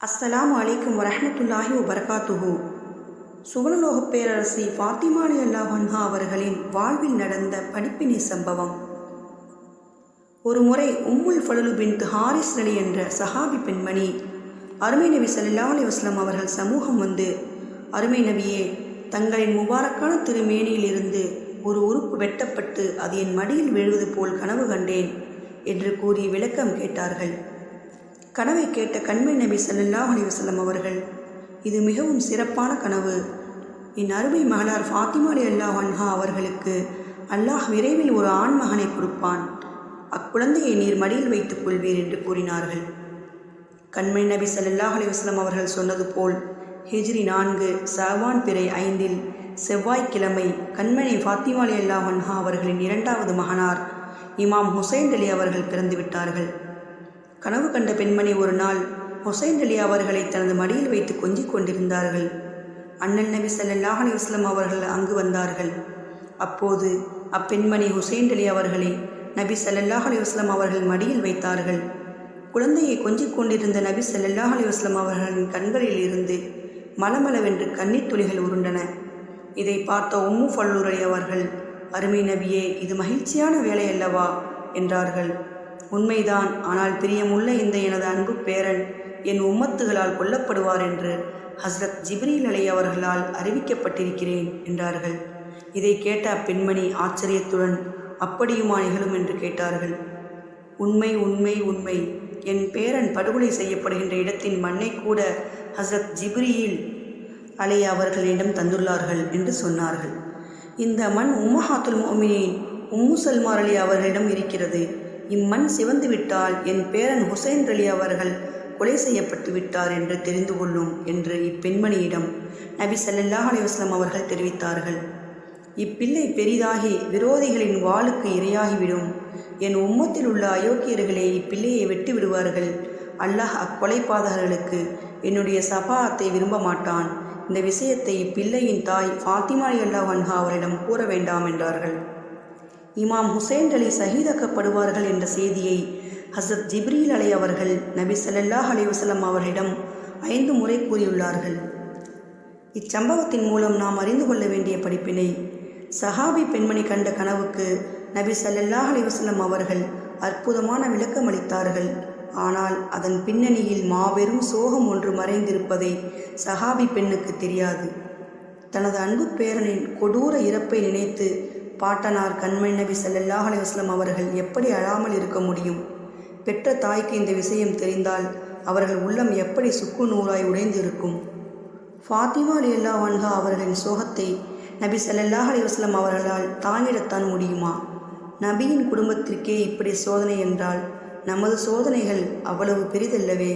அஸ்ஸலாமு அலைக்கும் வரஹ்மத்துல்லாஹி வபரகாத்துஹு. சுவனலோகப் பேரரசி ஃபாத்திமா ரலியல்லாஹு அன்ஹா அவர்களின் வாழ்வில் நடந்த படிப்பினை சம்பவம். ஒரு முறை உம்முல் ஃபலலு பின்த் ஹாரிஸ் அலி என்ற சஹாபி பெண்மணி அருமை நபி ஸல்லல்லாஹு அலைஹி வஸல்லம் அவர்கள் சமூகம் வந்து, அருமை நபியே, தங்களின் முபாரக்கான திருமேனியிலிருந்து ஒரு உறுப்பு வெட்டப்பட்டு அது என் மடியில் விழுவது போல் கனவு கண்டேன் என்று கூறி விளக்கம் கேட்டார்கள். கனவை கேட்ட கண்மணி நபி ஸல்லல்லாஹு அலைஹி வஸல்லம் அவர்கள், இது மிகவும் சிறப்பான கனவு. என் அருமை மகளார் ஃபாத்திமா ரலியல்லாஹு அன்ஹா அவர்களுக்கு அல்லாஹ் விரைவில் ஒரு ஆண் மகனை கொடுப்பான். அக்குழந்தையை நீர் மடியில் வைத்துக் கொள்வீர் என்று கூறினார்கள். கண்மணி நபி ஸல்லல்லாஹு அலைஹி வஸல்லம் அவர்கள் சொன்னது போல் ஹிஜ்ரி 4 ஷஅபான் பிறை 5 செவ்வாய்க்கிழமை கண்மணி ஃபாத்திமா ரலியல்லாஹு அன்ஹா அவர்களின் இரண்டாவது மகனார் இமாம் ஹுசைன் அலி அவர்கள் பிறந்து விட்டார்கள். கனவு கண்ட பெண்மணி ஒரு நாள் ஹுசைன் அலி அவர்களை தனது மடியில் வைத்து கொஞ்சிக் கொண்டிருந்தார்கள். அண்ணல் நபி ஸல்லல்லாஹு அலைஹி வஸல்லம் அவர்கள் அங்கு வந்தார்கள். அப்போது அப்பெண்மணி ஹுசைன் அலி அவர்களை நபி ஸல்லல்லாஹு அலைஹி வஸல்லம் அவர்கள் மடியில் வைத்தார்கள். குழந்தையை கொஞ்சிக் கொண்டிருந்த நபி ஸல்லல்லாஹு அலைஹி வஸல்லம் அவர்களின் கண்களில் இருந்து மலமளவென்று கண்ணீர் துளிகள் உருண்டன. இதை பார்த்த உம்மு ஃபல்லூ அலி அவர்கள், அருமை நபியே, இது மகிழ்ச்சியான வேலை அல்லவா என்றார்கள். உண்மைதான், ஆனால் பிரியமுள்ள இந்த எனது அன்பு பேரன் என் உம்மத்துகளால் கொல்லப்படுவார் என்று ஹஸ்ரத் ஜிப்ரீல் அலை அவர்களால் அறிவிக்கப்பட்டிருக்கிறேன் என்றார்கள். இதை கேட்ட அப்பெண்மணி ஆச்சரியத்துடன், அப்படியுமா நிகழும் என்று கேட்டார்கள். உண்மை உண்மை உண்மை, என் பேரன் படுகொலை செய்யப்படுகின்ற இடத்தின் மண்ணை கூட ஹஸ்ரத் ஜிப்ரீல் அலை அவர்களிடம் தந்துள்ளார்கள் என்று சொன்னார்கள். இந்த மண் உம்மஹாத்துல் முஃமினீன் உம்மு சல்மா அலி அவர்களிடம் இருக்கிறது. இம்மண் சிவந்து விட்டால் என் பேரன் ஹுசைன் அலி அவர்கள் கொலை செய்யப்பட்டு விட்டார் என்று தெரிந்து கொள்ளும் என்று இப்பெண்மணியிடம் நபி ஸல்லல்லாஹு அலைஹி வஸல்லம் அவர்கள் தெரிவித்தார்கள். இப்பிள்ளை பெரிதாகி விரோதிகளின் வாளுக்கு இரையாகிவிடும். என் உம்மத்தில் உள்ள அயோக்கியர்களே இப்பிள்ளையை வெட்டி விடுவார்கள். அல்லாஹ் அக்கொலைபாதகர்களுக்கு என்னுடைய ஷஃபாஅத்தை விரும்ப மாட்டான். இந்த விஷயத்தை இப்பிள்ளையின் தாய் ஃபாத்திமா ரலியல்லாஹு அன்ஹா அவரிடம் கூற வேண்டாம் என்றார்கள். இமாம் ஹுசைன் அலி ஷஹீதாக்கப்படுவார்கள் என்ற செய்தியை ஹஸ்ரத் ஜிப்ரீல் அலை அவர்கள் நபி ஸல்லல்லாஹு அலைஹி வஸல்லம் அவர்களிடம் 5 முறை கூறியுள்ளார்கள். இச்சம்பவத்தின் மூலம் நாம் அறிந்து கொள்ள வேண்டிய படிப்பினை: சஹாபி பெண்மணி கண்ட கனவுக்கு நபி ஸல்லல்லாஹு அலைஹி வஸல்லம் அவர்கள் அற்புதமான விளக்கம் அளித்தார்கள். ஆனால் அதன் பின்னணியில் மாபெரும் சோகம் ஒன்று மறைந்திருப்பதை சஹாபி பெண்ணுக்கு தெரியாது. தனது அன்பு பேரனின் கொடூர இறப்பை நினைத்து பாட்டனார் கண்மணி நபி ஸல்லல்லாஹு அலைஹி வஸல்லம் அவர்கள் எப்படி அழாமல் இருக்க முடியும்? பெற்ற தாய்க்கு இந்த விஷயம் தெரிந்தால் அவர்கள் உள்ளம் எப்படி சுக்கு நூறாய் உடைந்து இருக்கும்? ஃபாத்திமா ரலியல்லாஹு அன்ஹா அவர்களின் சோகத்தை நபி ஸல்லல்லாஹு அலைஹி வஸல்லம் அவர்களால் தாங்கிடத்தான் முடியுமா? நபியின் குடும்பத்திற்கே இப்படி சோதனை என்றால் நமது சோதனைகள் அவ்வளவு பெரிதல்லவே?